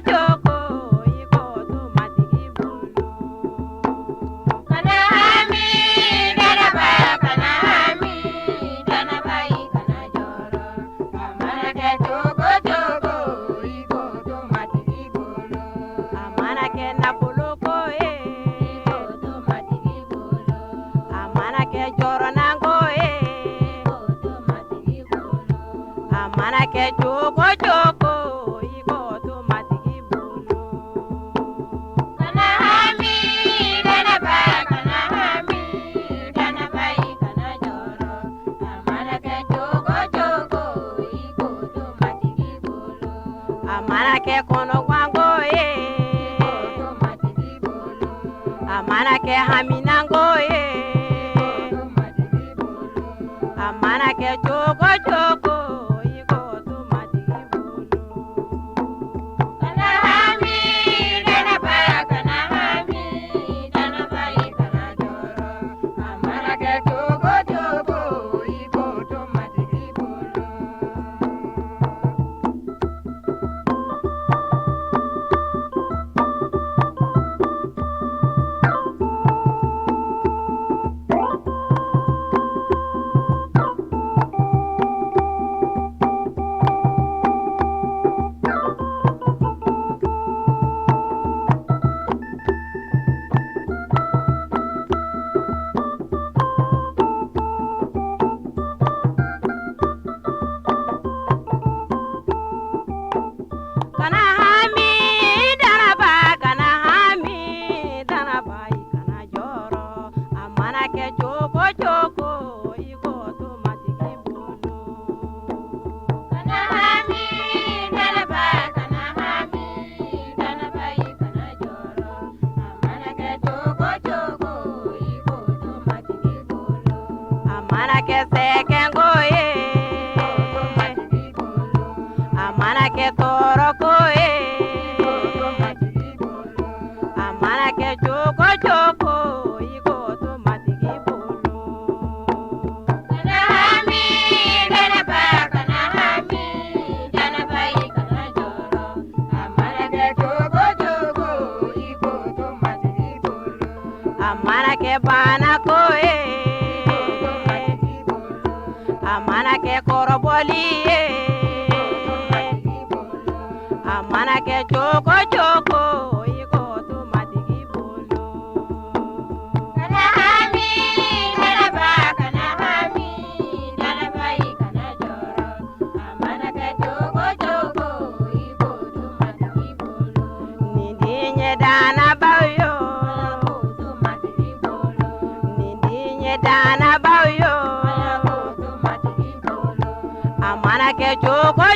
jogo iko to matigi bolo. Kana hami dana baya kana hami dana bayi kana joro. Amana ke jogo jogo iko to matigi bolo. Amana ke napolo ko iko to matigi bolo. Amana ke joro nango iko to matigi bolo. Amana ke jogo jogo iko to matigi bolo. Kana hami dana baya kana hami dana bayi kana joro. Amana ke jogo jogo iko to matigi bolo. Amana ke kono wango iko to matigi bolo. Amana ke hami nango iko to matigi bolo. Amana ke jogo jogo iko to matigi bolo. Kana hami dana baya kana hami dana bayi kana joro. Amana ke jogo jogo iko to matigi bolo. Kana hami dana ba kana hami dana bayi kana joro. Amana ke jogo jogo iko to matigi bolo. Kana hami dana ba kana hami dana bayi kana joro. Amana ke jogo jogo iko to matigi bolo. Amana ke sekengo iko to matigi bolo. Amana ke toroko iko to matigi bolo. Amana ke jogo jogo iko to matigi bolo. Kana hami dana ba kana hami dana bayi kana joro. Amana ke jogo jogo iko to matigi bolo. Amana ke bana ko iko to matigi bolo. Amana ke koroboli iko to matigi bolo. Amana ke jogo jogo iko to matigi bolo. Kana hami dana ba kana hami dana bayi kana joro. Amana ke jogo jogo iko to matigi bolo. Nindinye dana bayo to matigi bolo. Nindinye dana bayo to matigi bolo. Amana ke jogo